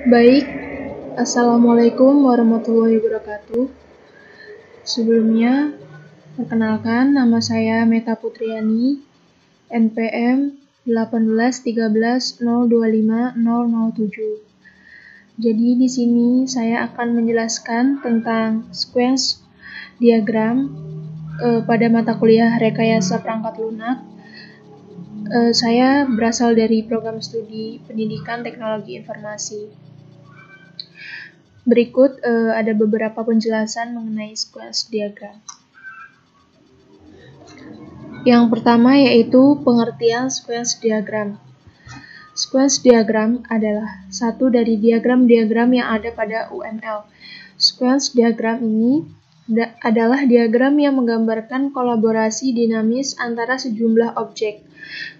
Baik, Assalamualaikum warahmatullahi wabarakatuh. Sebelumnya, perkenalkan nama saya Meta Putriani, NPM 18130250007. Jadi di sini saya akan menjelaskan tentang sequence diagram pada mata kuliah Rekayasa Perangkat Lunak. Saya berasal dari program studi Pendidikan Teknologi Informasi. Berikut ada beberapa penjelasan mengenai sequence diagram. Yang pertama yaitu pengertian sequence diagram. Sequence diagram adalah satu dari diagram-diagram yang ada pada UML. Sequence diagram ini adalah diagram yang menggambarkan kolaborasi dinamis antara sejumlah objek.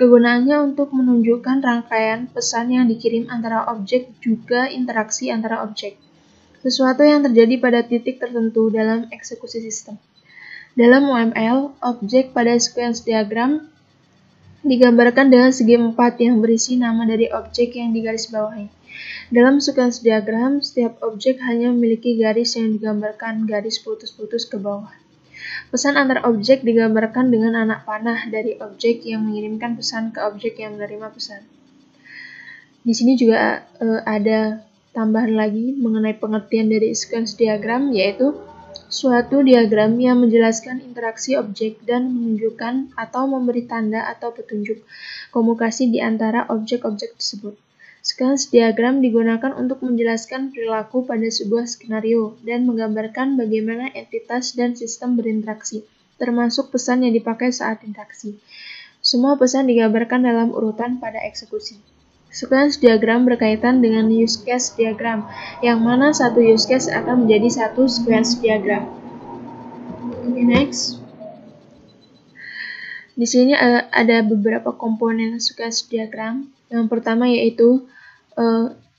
Kegunaannya untuk menunjukkan rangkaian pesan yang dikirim antara objek juga interaksi antara objek. Sesuatu yang terjadi pada titik tertentu dalam eksekusi sistem. Dalam UML, objek pada sequence diagram digambarkan dengan segi empat yang berisi nama dari objek yang digarisbawahi. Dalam sequence diagram, setiap objek hanya memiliki garis yang digambarkan garis putus-putus ke bawah. Pesan antar objek digambarkan dengan anak panah dari objek yang mengirimkan pesan ke objek yang menerima pesan. Di sini juga ada tambahan lagi mengenai pengertian dari sequence diagram, yaitu suatu diagram yang menjelaskan interaksi objek dan menunjukkan atau memberi tanda atau petunjuk komunikasi di antara objek-objek tersebut. Sequence diagram digunakan untuk menjelaskan perilaku pada sebuah skenario dan menggambarkan bagaimana entitas dan sistem berinteraksi, termasuk pesan yang dipakai saat interaksi. Semua pesan digambarkan dalam urutan pada eksekusi. Sequence diagram berkaitan dengan use case diagram, yang mana satu use case akan menjadi satu sequence diagram. Okay, next. Di sini ada beberapa komponen sequence diagram. Yang pertama yaitu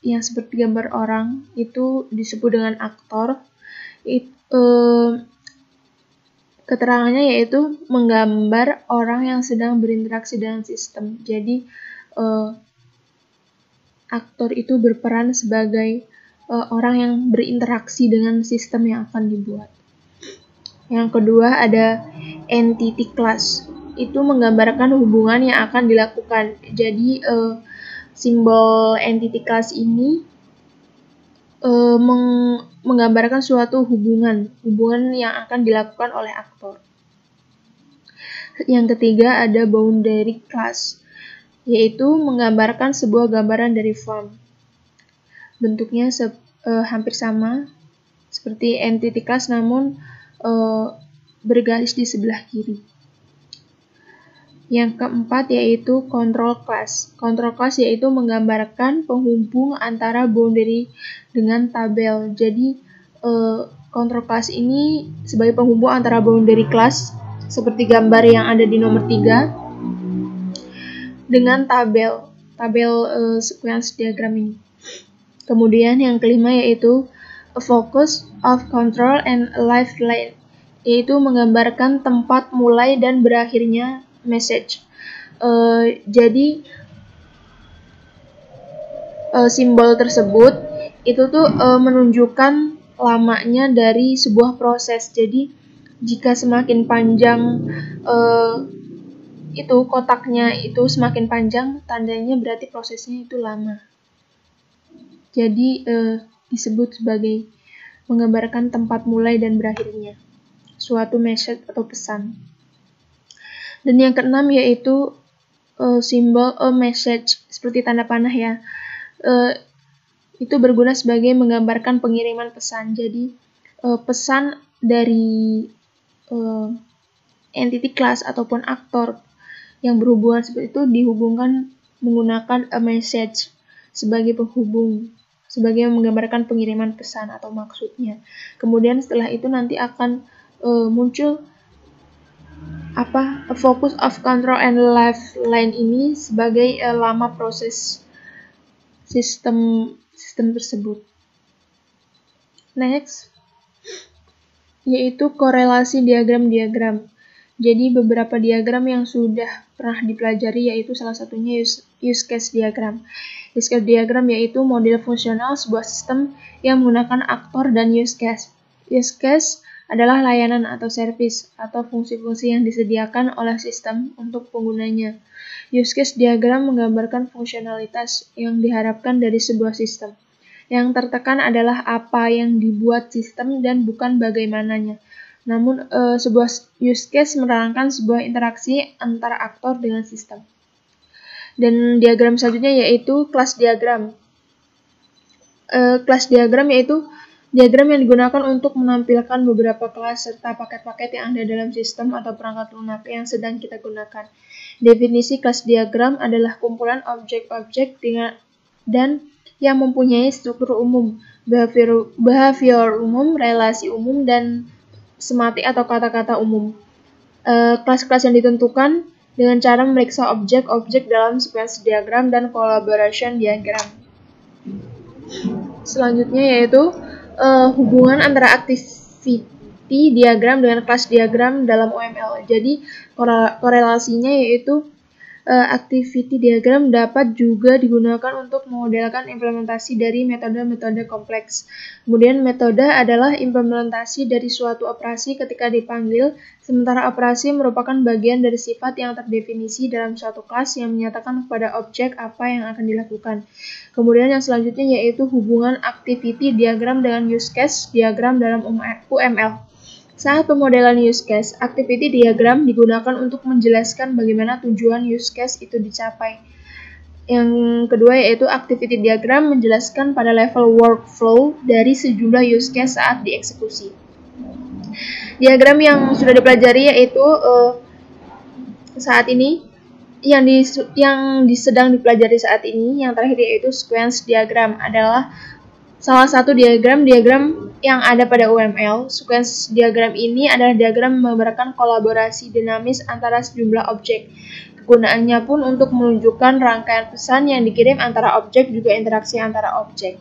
yang seperti gambar orang, itu disebut dengan aktor. Keterangannya yaitu menggambar orang yang sedang berinteraksi dengan sistem. Jadi aktor itu berperan sebagai orang yang berinteraksi dengan sistem yang akan dibuat. Yang kedua ada entity class. Itu menggambarkan hubungan yang akan dilakukan. Jadi simbol entity class ini menggambarkan suatu hubungan yang akan dilakukan oleh aktor. Yang ketiga ada boundary class, yaitu menggambarkan sebuah gambaran dari form. Bentuknya hampir sama seperti entity class, namun bergaris di sebelah kiri. Yang keempat yaitu control class. Control class yaitu menggambarkan penghubung antara boundary dengan tabel. Jadi control class ini sebagai penghubung antara boundary class seperti gambar yang ada di nomor 3 dengan tabel sequence diagram ini. Kemudian yang kelima yaitu a focus of control and a lifeline, yaitu menggambarkan tempat mulai dan berakhirnya message. Jadi simbol tersebut itu tuh menunjukkan lamanya dari sebuah proses. Jadi jika semakin panjang itu kotaknya itu semakin panjang, tandanya berarti prosesnya itu lama. Jadi disebut sebagai menggambarkan tempat mulai dan berakhirnya suatu message atau pesan. Dan yang keenam yaitu simbol a message, seperti tanda panah ya. Itu berguna sebagai menggambarkan pengiriman pesan. Jadi pesan dari entity class ataupun aktor yang berhubungan seperti itu dihubungkan menggunakan a message sebagai penghubung, sebagai menggambarkan pengiriman pesan atau maksudnya. Kemudian setelah itu nanti akan muncul a focus of control and lifeline ini sebagai lama proses sistem tersebut. Next yaitu korelasi diagram. Jadi beberapa diagram yang sudah pernah dipelajari yaitu salah satunya use case diagram. Use case diagram yaitu model fungsional sebuah sistem yang menggunakan aktor dan use case. Use case adalah layanan atau service atau fungsi-fungsi yang disediakan oleh sistem untuk penggunanya. Use case diagram menggambarkan fungsionalitas yang diharapkan dari sebuah sistem. Yang tertekan adalah apa yang dibuat sistem dan bukan bagaimananya. Namun, sebuah use case menerangkan sebuah interaksi antara aktor dengan sistem. Dan diagram selanjutnya yaitu kelas diagram. Kelas diagram yaitu diagram yang digunakan untuk menampilkan beberapa kelas serta paket-paket yang ada dalam sistem atau perangkat lunak yang sedang kita gunakan. Definisi kelas diagram adalah kumpulan objek-objek dan yang mempunyai struktur umum, behavior umum, relasi umum, dan semati atau kata-kata umum. Kelas-kelas yang ditentukan dengan cara memeriksa objek-objek dalam sequence diagram dan collaboration diagram. Selanjutnya yaitu hubungan antara activity diagram dengan kelas diagram dalam UML. Jadi korelasinya yaitu activity diagram dapat juga digunakan untuk memodelkan implementasi dari metode-metode kompleks. Kemudian metode adalah implementasi dari suatu operasi ketika dipanggil, sementara operasi merupakan bagian dari sifat yang terdefinisi dalam suatu kelas yang menyatakan kepada objek apa yang akan dilakukan. Kemudian yang selanjutnya yaitu hubungan activity diagram dengan use case diagram dalam UML. Saat pemodelan use case, activity diagram digunakan untuk menjelaskan bagaimana tujuan use case itu dicapai. Yang kedua yaitu activity diagram menjelaskan pada level workflow dari sejumlah use case saat dieksekusi. Diagram yang sudah dipelajari yaitu saat ini yang sedang dipelajari saat ini, yang terakhir yaitu sequence diagram adalah salah satu diagram yang ada pada UML. Sequence diagram ini adalah diagram menggambarkan kolaborasi dinamis antara sejumlah objek. Kegunaannya pun untuk menunjukkan rangkaian pesan yang dikirim antara objek juga interaksi antara objek.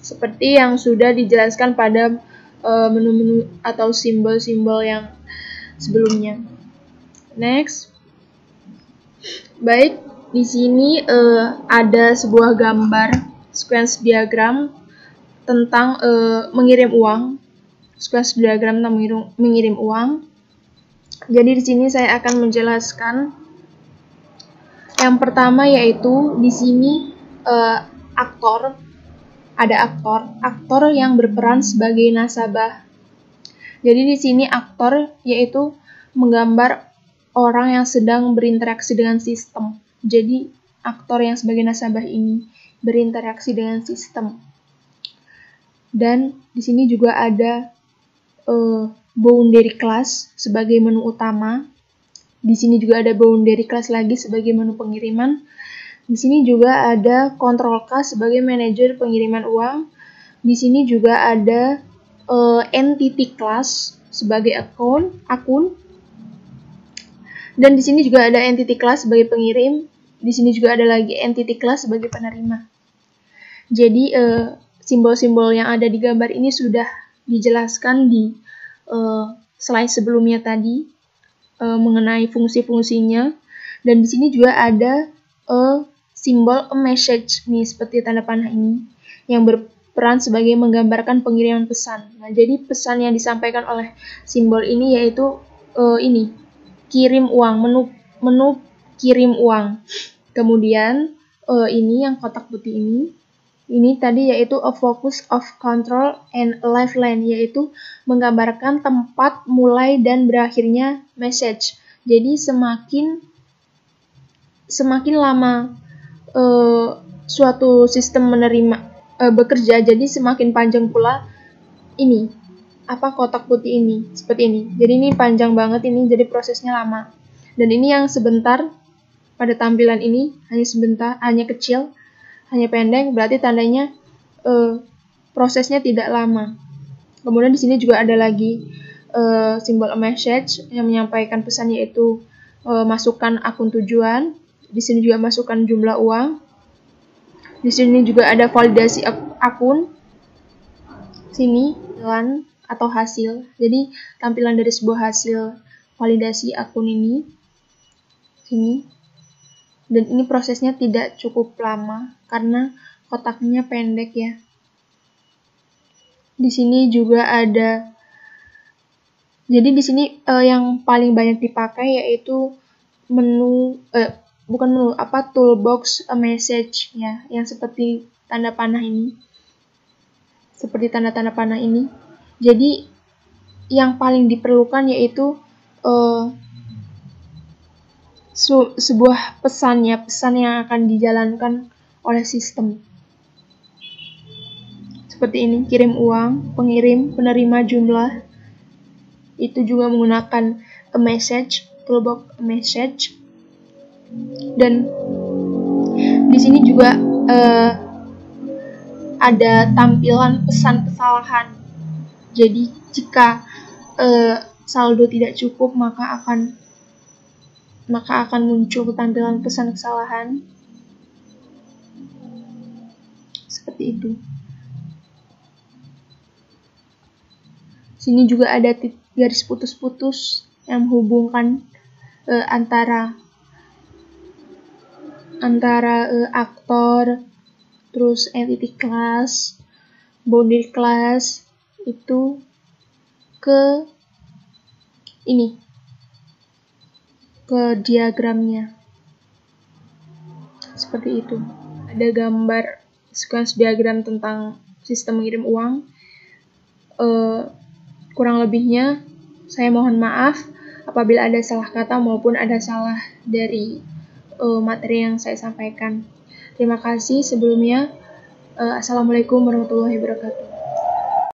Seperti yang sudah dijelaskan pada menu-menu atau simbol-simbol yang sebelumnya. Next. Baik, di sini ada sebuah gambar sequence diagram tentang mengirim uang, sequence diagram tentang mengirim uang. Jadi di sini saya akan menjelaskan yang pertama yaitu di sini ada aktor yang berperan sebagai nasabah. Jadi di sini aktor yaitu menggambar orang yang sedang berinteraksi dengan sistem. Jadi aktor yang sebagai nasabah ini berinteraksi dengan sistem. Dan di sini juga ada boundary class sebagai menu utama. Di sini juga ada boundary class lagi sebagai menu pengiriman. Di sini juga ada control class sebagai manajer pengiriman uang. Di sini juga ada entity class sebagai akun. Dan di sini juga ada entity class sebagai pengirim. Di sini juga ada lagi entity class sebagai penerima. Jadi simbol-simbol yang ada di gambar ini sudah dijelaskan di slide sebelumnya tadi mengenai fungsi-fungsinya. Dan di sini juga ada simbol a message nih, seperti tanda panah ini, yang berperan sebagai menggambarkan pengiriman pesan. Nah, jadi pesan yang disampaikan oleh simbol ini yaitu ini, kirim uang, menu kirim uang. Kemudian ini yang kotak putih ini tadi yaitu a focus of control and a lifeline, yaitu menggambarkan tempat mulai dan berakhirnya message. Jadi semakin lama suatu sistem bekerja, jadi semakin panjang pula ini kotak putih ini, seperti ini. Jadi ini panjang banget ini, jadi prosesnya lama. Dan ini yang sebentar pada tampilan ini hanya sebentar, hanya kecil, hanya pendek, berarti tandanya prosesnya tidak lama. Kemudian di sini juga ada lagi simbol a message yang menyampaikan pesan, yaitu masukkan akun tujuan. Di sini juga masukkan jumlah uang. Di sini juga ada validasi akun. Sini lan atau hasil. Jadi tampilan dari sebuah hasil validasi akun ini. Sini. Dan ini prosesnya tidak cukup lama karena kotaknya pendek ya. Di sini juga ada, jadi di sini yang paling banyak dipakai yaitu toolbox message ya, yang seperti tanda panah ini. Seperti tanda-tanda panah ini. Jadi yang paling diperlukan yaitu sebuah pesan yang akan dijalankan oleh sistem. Seperti ini, kirim uang, pengirim, penerima jumlah. Itu juga menggunakan a message, toolbox message. Dan di sini juga ada tampilan pesan kesalahan. Jadi jika saldo tidak cukup maka akan muncul tampilan pesan kesalahan. Seperti itu. Sini juga ada garis putus-putus yang menghubungkan antara aktor, terus entity class, boundary class itu ke ini, ke diagramnya. Seperti itu. Ada gambar sequence diagram tentang sistem mengirim uang. Kurang lebihnya saya mohon maaf apabila ada salah kata maupun ada salah dari materi yang saya sampaikan. Terima kasih sebelumnya. Assalamualaikum warahmatullahi wabarakatuh.